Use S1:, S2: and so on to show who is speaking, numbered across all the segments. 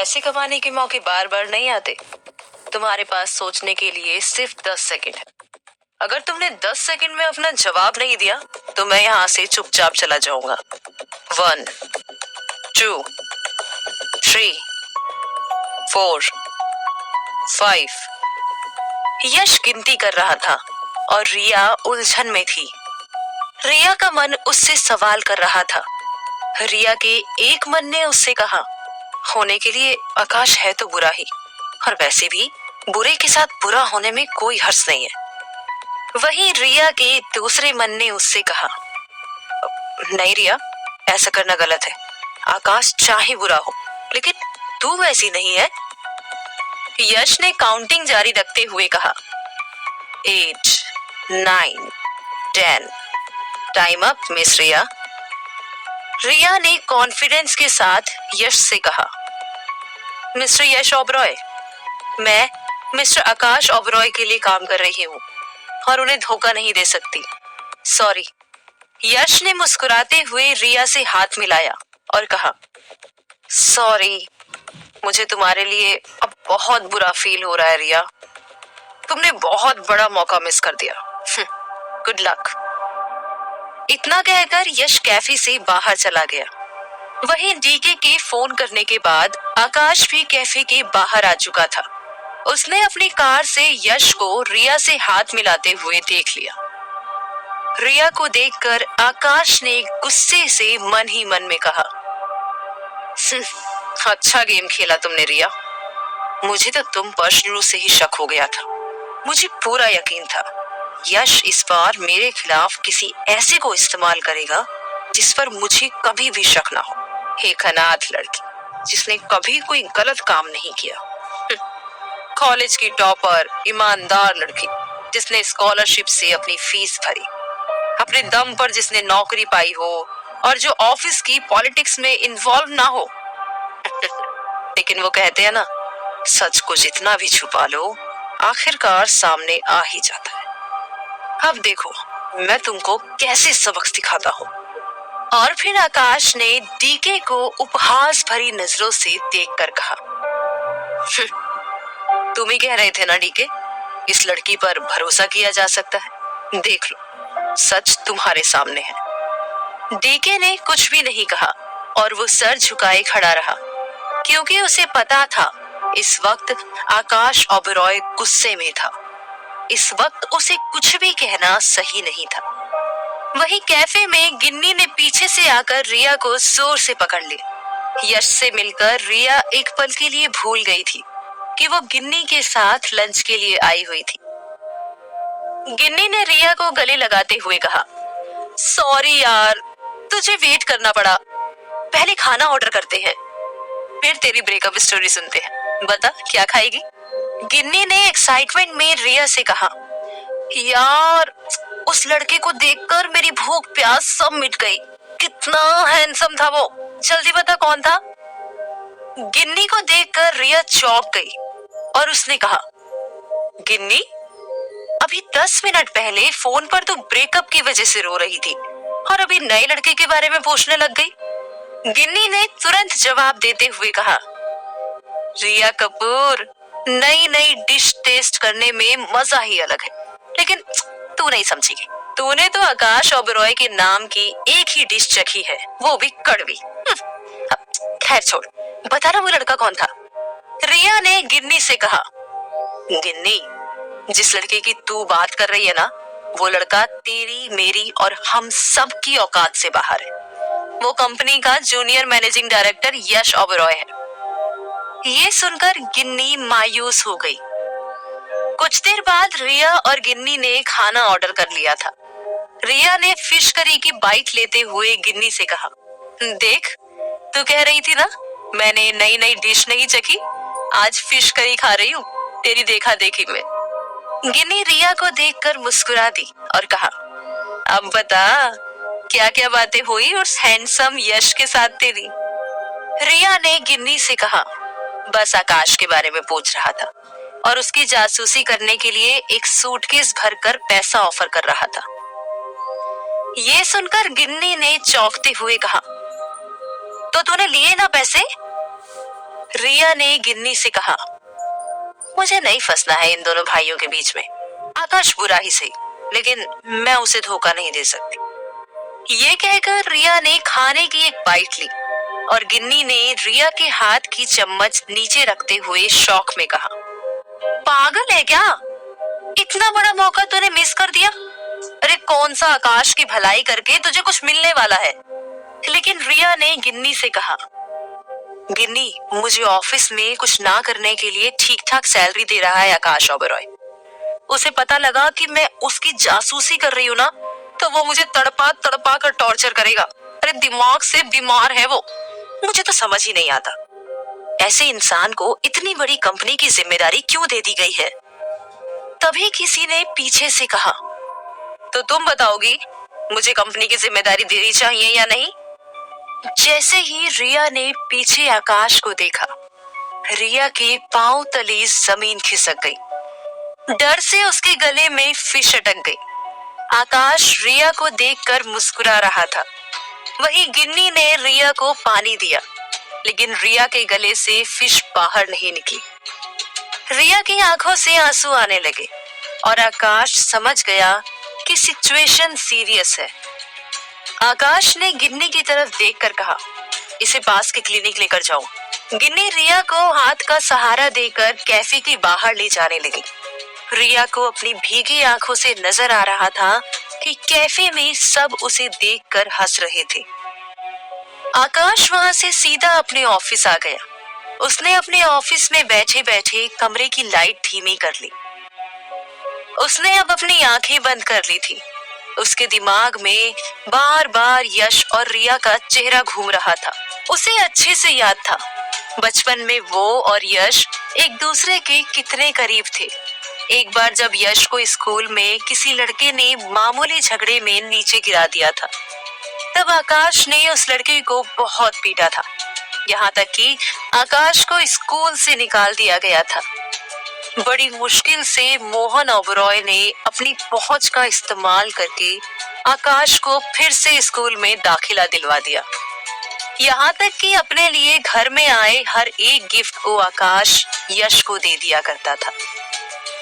S1: पैसे कमाने के मौके बार बार नहीं आते। तुम्हारे पास सोचने के लिए सिर्फ 10 सेकंड है। अगर तुमने 10 सेकंड में अपना जवाब नहीं दिया तो मैं यहाँ से चुपचाप चला जाऊंगा। 1 2 3 4 5। यश गिनती कर रहा था और रिया उलझन में थी। रिया का मन उससे सवाल कर रहा था। रिया के एक मन ने उससे कहा, होने के लिए आकाश है तो बुरा ही, और वैसे भी बुरे के साथ बुरा होने में कोई हर्ष नहीं है। वहीं रिया के दूसरे मन ने उससे कहा, नहीं रिया, ऐसा करना गलत है। आकाश चाहे बुरा हो लेकिन तू वैसी नहीं है। यश ने काउंटिंग जारी रखते हुए कहा, 8 9 10। टाइम अप मिस रिया। रिया ने कॉन्फिडेंस के साथ यश से कहा, मिस्टर यश ओबरॉय, मैं मिस्टर आकाश ओबरॉय के लिए काम कर रही हूँ और उन्हें धोखा नहीं दे सकती। सॉरी। यश ने मुस्कुराते हुए रिया से हाथ मिलाया और कहा, सॉरी, मुझे तुम्हारे लिए अब बहुत बुरा फील हो रहा है रिया। तुमने बहुत बड़ा मौका मिस कर दिया। Good luck. इतना कहकर यश कैफे से बाहर चला गया। वहीं डीके के फोन करने के बाद आकाश भी कैफे के बाहर आ चुका था। उसने अपनी कार से यश को रिया से हाथ मिलाते हुए देख लिया। रिया को देखकर आकाश ने गुस्से से मन ही मन में कहा, अच्छा गेम खेला तुमने रिया। मुझे तो तुम पर शुरू से ही शक हो गया था। मुझे पूरा यकीन था यश इस बार मेरे खिलाफ किसी ऐसे को इस्तेमाल करेगा जिस पर मुझे कभी भी शक ना हो। एक अनाथ लड़की जिसने कभी कोई गलत काम नहीं किया। कॉलेज की टॉपर, ईमानदार लड़की जिसने स्कॉलरशिप से अपनी फीस भरी, अपने दम पर जिसने नौकरी पाई हो और जो ऑफिस की पॉलिटिक्स में इन्वॉल्व ना हो। लेकिन वो कहते हैं ना, सच को जितना भी छुपा लो आखिरकार सामने आ ही जाता है। अब देखो मैं तुमको कैसे सबक सिखाता हूँ। और फिर आकाश ने डीके को उपहास भरी नजरों से देखकर कहा, तुम ही कह रहे थे ना डीके, इस लड़की पर भरोसा किया जा सकता है। देख लो, सच तुम्हारे सामने है। डीके ने कुछ भी नहीं कहा और वो सर झुकाए खड़ा रहा, क्योंकि उसे पता था इस वक्त आकाश ओबरॉय गुस्से में था। इस वक्त उसे कुछ भी कहना सही नहीं था। वहीं कैफे में गिन्नी ने पीछे से आकर रिया को जोर से पकड़ लिया। यश से मिलकर रिया एक पल के लिए भूल गई थी कि वो गिन्नी के साथ लंच के लिए आई हुई थी। गिन्नी ने रिया को गले लगाते हुए कहा, सॉरी यार, तुझे वेट करना पड़ा। पहले खाना ऑर्डर करते हैं, फिर तेरी ब्रेकअप स्टोरी सुनते हैं। बता क्या खाएगी? गिन्नी ने एक्साइटमेंट में रिया से कहा, यार उस लड़के को देखकर मेरी भूख प्यास सब मिट गई। कितना हैंडसम था वो, जल्दी बता कौन था? गिन्नी को देखकर रिया चौंक गई और उसने कहा, गिन्नी, अभी 10 मिनट पहले फोन पर तो ब्रेकअप की वजह से रो रही थी और अभी नए लड़के के बारे में पूछने लग गई। गिन्नी ने तुरंत जवाब देते हुए कहा, रिया कपूर, नई नई डिश टेस्ट करने में मजा ही अलग है, लेकिन तू नहीं समझेगी। तूने तो आकाश ओबरॉय के नाम की एक ही डिश चखी है, वो भी कड़वी। खैर छोड़, बता ना वो लड़का कौन था? रिया ने गिन्नी से कहा, गिन्नी, जिस लड़के की तू बात कर रही है ना, वो लड़का तेरी, मेरी और हम सब की औकात से बाहर है। वो कंपनी का जूनियर मैनेजिंग डायरेक्टर यश ओबरॉय है। ये सुनकर गिन्नी मायूस हो गई। कुछ देर बाद रिया और गिन्नी ने खाना ऑर्डर कर लिया था। रिया ने फिश करी की बाइट लेते हुए गिन्नी से कहा, देख, तू कह रही थी ना मैंने नई नई डिश नहीं चखी, आज फिश करी खा रही हूँ तेरी देखा देखी में। गिन्नी रिया को देखकर मुस्कुरा दी और कहा, अब बता क्या क्या बातें हुई उस हैंडसम यश के साथ तेरी? रिया ने गिन्नी से कहा, बस आकाश के बारे में पूछ रहा था और उसकी जासूसी करने के लिए एक सूटकेस भरकर पैसा ऑफर कर रहा था। ये सुनकर गिन्नी ने चौंकते हुए कहा, तो तूने लिए ना पैसे? रिया ने गिन्नी से कहा, मुझे नहीं फंसना है इन दोनों भाइयों के बीच में। आकाश बुरा ही सही, लेकिन मैं उसे धोखा नहीं दे सकती। ये कहकर रिया ने खाने की एक बाइट ली और गिन्नी ने रिया के हाथ की चम्मच नीचे रखते हुए शौक में कहा, पागल है क्या? इतना बड़ा मौका तूने मिस कर दिया। अरे कौन सा आकाश की भलाई करके तुझे कुछ मिलने वाला है? लेकिन रिया ने गिन्नी से कहा, गिन्नी, मुझे ऑफिस में कुछ ना करने के लिए ठीक ठाक सैलरी दे रहा है आकाश ओबेरॉय। उसे पता लगा कि मैं उसकी जासूसी कर रही हूँ ना, तो वो मुझे तड़पा तड़पा कर टॉर्चर करेगा। अरे दिमाग से बीमार है वो। मुझे तो समझ ही नहीं आता, ऐसे इंसान को इतनी बड़ी कंपनी की जिम्मेदारी क्यों दे दी गई है? तभी किसी ने पीछे से कहा, तो तुम बताओगी मुझे कंपनी की जिम्मेदारी देनी चाहिए या नहीं? जैसे ही रिया ने पीछे आकाश को देखा, रिया के पांव तले जमीन खिसक गई। डर से उसके गले में फिश अटक गई। आकाश रिया को देखकर मुस्कुरा रहा था। वहीं गिन्नी ने रिया को पानी दिया, लेकिन रिया के गले से फिश बाहर नहीं निकली। रिया की आंखों से आंसू आने लगे और आकाश समझ गया कि सिचुएशन सीरियस है। आकाश ने गिन्नी की तरफ देखकर कहा, इसे पास के क्लिनिक लेकर जाओ। गिन्नी रिया को हाथ का सहारा देकर कैफे के बाहर ले जाने लगी। रिया को अपनी भीगी आंखों से नजर आ रहा था कि कैफे में सब उसे देखकर हंस रहे थे। आकाश वहां से सीधा अपने ऑफिस आ गया। उसने अपने ऑफिस में बैठे बैठे कमरे की लाइट धीमी कर ली। उसने अब अपनी आंखें बंद कर ली थी। उसके दिमाग में बार बार यश और रिया का चेहरा घूम रहा था। उसे अच्छे से याद था बचपन में वो और यश एक दूसरे के कितने करीब थे। एक बार जब यश को स्कूल में किसी लड़के ने मामूली झगड़े में नीचे गिरा दिया था, तब आकाश ने उस लड़के को बहुत पीटा था। यहाँ तक कि आकाश को स्कूल से निकाल दिया गया था। बड़ी मुश्किल से मोहन ओबेरॉय ने अपनी पहुंच का इस्तेमाल करके आकाश को फिर से स्कूल में दाखिला दिलवा दिया। यहाँ तक कि अपने लिए घर में आए हर एक गिफ्ट को आकाश यश को दे दिया करता था।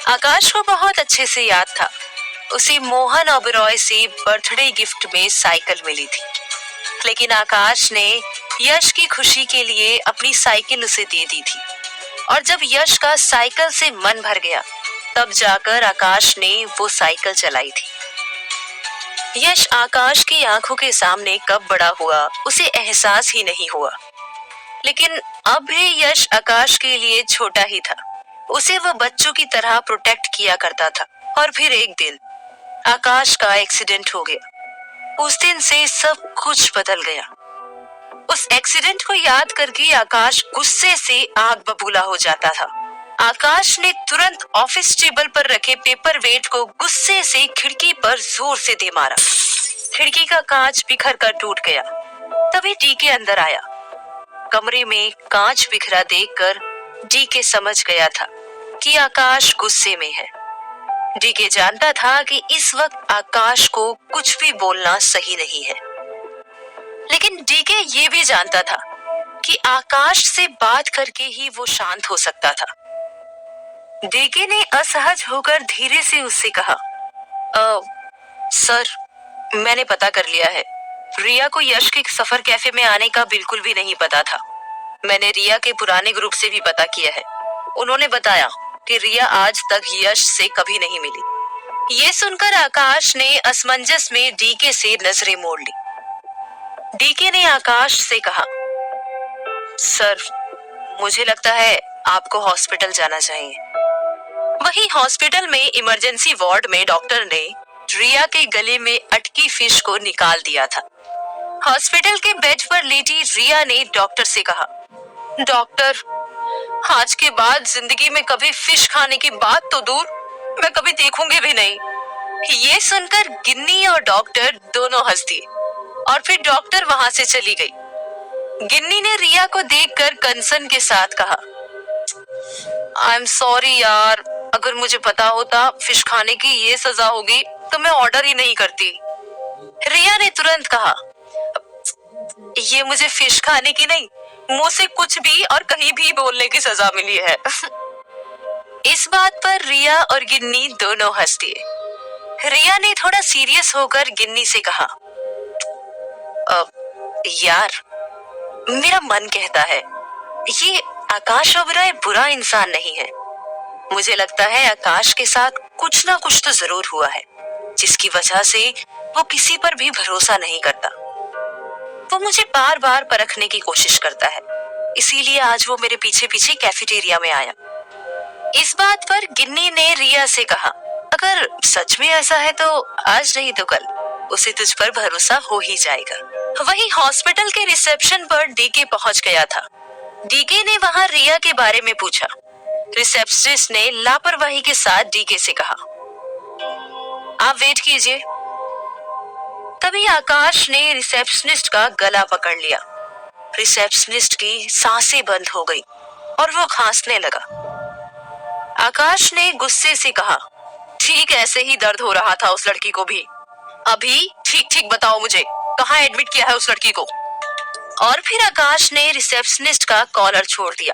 S1: आकाश को बहुत अच्छे से याद था, उसे मोहन ओबेरॉय से बर्थडे गिफ्ट में साइकिल मिली थी, लेकिन आकाश ने यश की खुशी के लिए अपनी साइकिल उसे दे दी थी। और जब यश का साइकिल से मन भर गया, तब जाकर आकाश ने वो साइकिल चलाई थी। यश आकाश की आंखों के सामने कब बड़ा हुआ उसे एहसास ही नहीं हुआ, लेकिन अब भी यश आकाश के लिए छोटा ही था। उसे वो बच्चों की तरह प्रोटेक्ट किया करता था। और फिर एक दिन आकाश का एक्सीडेंट हो गया। उस दिन से सब कुछ बदल गया। उस एक्सीडेंट को याद करके आकाश गुस्से से आग बबूला हो जाता था। आकाश ने तुरंत ऑफिस टेबल पर रखे पेपर वेट को गुस्से से खिड़की पर जोर से दे मारा। खिड़की का कांच बिखर कर टूट गया। तभी डीके अंदर आया। कमरे में कांच बिखरा देखकर डीके समझ गया था कि आकाश गुस्से में है। डीके जानता था कि इस वक्त आकाश को कुछ भी बोलना सही नहीं है, लेकिन डीके ये भी जानता था कि आकाश से बात करके ही वो शांत हो सकता था। डीके ने असहज होकर धीरे से उससे कहा, सर, मैंने पता कर लिया है। रिया को यश के सफर कैफे में आने का बिल्कुल भी नहीं पता था। मैंने रिया के पुराने ग्रुप से भी पता किया है। उन्होंने बताया कि रिया आज तक यश से कभी नहीं मिली। ये सुनकर आकाश ने असमंजस में डीके से नजरें मोड़ ली। डीके ने आकाश से कहा, सर, मुझे लगता है आपको हॉस्पिटल जाना चाहिए। वहीं हॉस्पिटल में इमरजेंसी वार्ड में डॉक्टर ने रिया के गले में अटकी फिश को निकाल दिया था। हॉस्पिटल के बेड पर लेटी रिया ने डॉक्टर से कहा, डॉक्टर, आज के बाद जिंदगी में कभी फिश खाने की बात तो दूर, मैं कभी देखूंगी भी नहीं। ये सुनकर गिन्नी और डॉक्टर दोनों हंस दिए और फिर डॉक्टर वहां से चली गई। गिन्नी ने रिया को देखकर कंसर्न के साथ कहा, आई एम सॉरी यार, अगर मुझे पता होता फिश खाने की ये सजा होगी तो मैं ऑर्डर ही नहीं करती। रिया ने तुरंत कहा, ये मुझे फिश खाने की नहीं, मुंह से कुछ भी और कहीं भी बोलने की सजा मिली है। इस बात पर रिया और गिन्नी दोनों हंस दिए। रिया ने थोड़ा सीरियस होकर गिन्नी से कहा, यार, मेरा मन कहता है ये आकाश ओबेरॉय बुरा इंसान नहीं है। मुझे लगता है आकाश के साथ कुछ ना कुछ तो जरूर हुआ है, जिसकी वजह से वो किसी पर भी भरोसा नहीं करता। वो मुझे बार बार परखने की कोशिश करता है, इसीलिए आज वो मेरे पीछे पीछे कैफेटेरिया में आया। इस बात पर गिन्नी ने रिया से कहा, अगर सच में ऐसा है तो आज नहीं तो कल उसे तुझ पर भरोसा हो ही जाएगा। वही हॉस्पिटल के रिसेप्शन पर डीके पहुंच गया था। डीके ने वहां रिया के बारे में पूछा। रिसेप्शनिस्ट ने लापरवाही के साथ डीके से कहा, आप वेट कीजिए। तभी आकाश ने रिसेप्शनिस्ट का गला पकड़ लिया। रिसेप्शनिस्ट की सांसें बंद हो गई और वो खांसने लगा। आकाश ने गुस्से से कहा, ठीक ऐसे ही दर्द हो रहा था उस लड़की को भी। अभी ठीक ठीक बताओ मुझे, कहाँ एडमिट किया है उस लड़की को? और फिर आकाश ने रिसेप्शनिस्ट का कॉलर छोड़ दिया।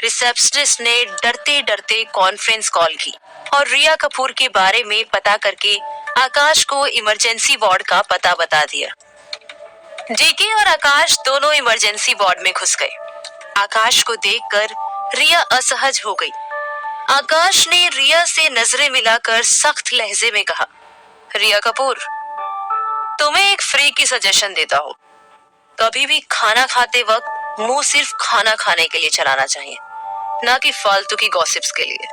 S1: रिसेप्शनिस्ट ने डरते डरते कॉन्फ्रेंस कॉल की और रिया कपूर के बारे में पता करके आकाश को इमरजेंसी वार्ड का पता बता दिया। डीके और आकाश दोनों इमरजेंसी वार्ड में घुस गए। आकाश को देखकर रिया असहज हो गई। आकाश ने रिया से नजरें मिलाकर सख्त लहजे में कहा, रिया कपूर, तुम्हें एक फ्री की सजेशन देता हूँ। कभी भी खाना खाते वक्त मुंह सिर्फ खाना खाने के लिए चलाना चाहिए, ना कि फालतू की गॉसिप्स के लिए।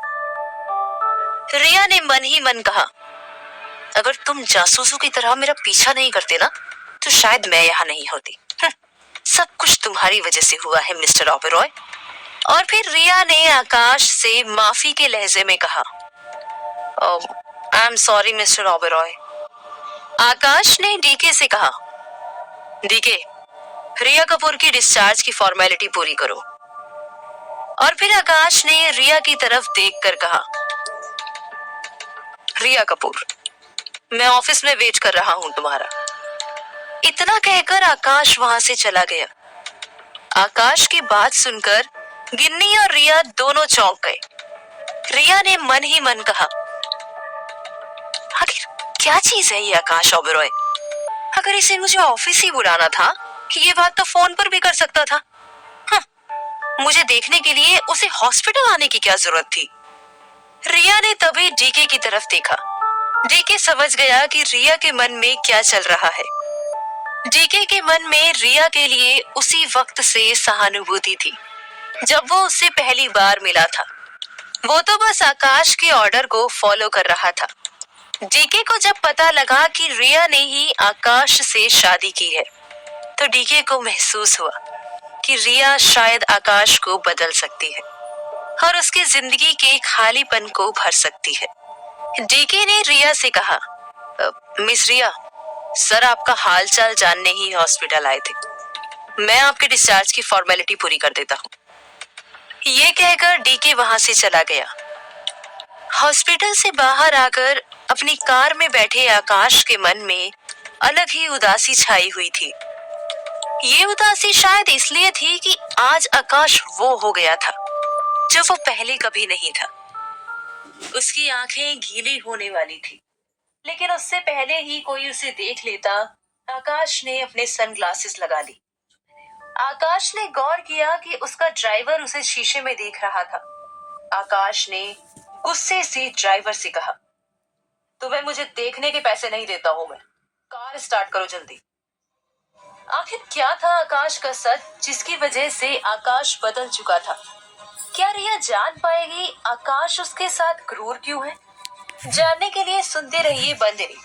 S1: रिया ने मन ही मन कहा, अगर तुम जासूसों की तरह मेरा पीछा नहीं करते ना, तो शायद मैं यहाँ नहीं होती। सब कुछ तुम्हारी वजह से हुआ है मिस्टर ओबेरॉय। और फिर रिया ने आकाश से माफी के लहजे में कहा, I am sorry mister Oberoi. Akash ने डीके से कहा, डीके, रिया कपूर की डिस्चार्ज की फॉर्मेलिटी पूरी करो। और फिर आकाश ने रिया की तरफ देखकर कहा, रिया कपूर, मैं ऑफिस में वेट कर रहा हूं तुम्हारा। इतना कहकर आकाश वहां से चला गया। आकाश की बात सुनकर गिन्नी और रिया दोनों चौंक गए। रिया ने मन ही मन कहा, आखिर क्या चीज है ये आकाश ओबेरॉय? अगर इसे मुझे ऑफिस ही बुलाना था, ये बात तो फोन पर भी कर सकता था। मुझे देखने के लिए उसे हॉस्पिटल आने की क्या जरूरत थी? रिया ने तभी डीके की तरफ देखा। डीके समझ गया कि रिया के मन में क्या चल रहा है। डीके के मन में रिया के लिए उसी वक्त से सहानुभूति थी जब वो उससे पहली बार मिला था। वो तो बस आकाश के ऑर्डर को फॉलो कर रहा था। डीके को जब पता लगा कि रिया ने ही आकाश से शादी की है, तो डीके को महसूस हुआ कि रिया शायद आकाश को बदल सकती है और उसकी जिंदगी के खालीपन को भर सकती है। डीके ने रिया से कहा, मिस रिया, सर आपका हालचाल जानने ही हॉस्पिटल आए थे। मैं आपके डिस्चार्ज की फॉर्मेलिटी पूरी कर देता हूँ। ये कहकर डीके वहां से चला गया। हॉस्पिटल से बाहर आकर अपनी कार में बैठे आकाश के मन में अलग ही उदासी छाई हुई थी। ये उदासी शायद इसलिए थी कि आज आकाश वो हो गया था जो वो पहले कभी नहीं था। उसकी आंखें गीली होने वाली थी, लेकिन उससे पहले ही कोई उसे देख लेता, आकाश ने अपने सनग्लासेस लगा ली। आकाश ने गौर किया कि उसका ड्राइवर उसे शीशे में देख रहा था। आकाश ने गुस्से से ड्राइवर से कहा, तुम्हें मुझे देखने के पैसे नहीं देता हूं मैं, कार स्टार्ट करो जल्दी। आखिर क्या था आकाश का सच जिसकी वजह से आकाश बदल चुका था? क्या रिया जान पाएगी आकाश उसके साथ क्रूर क्यों है? जानने के लिए सुनते रहिए बंदरी।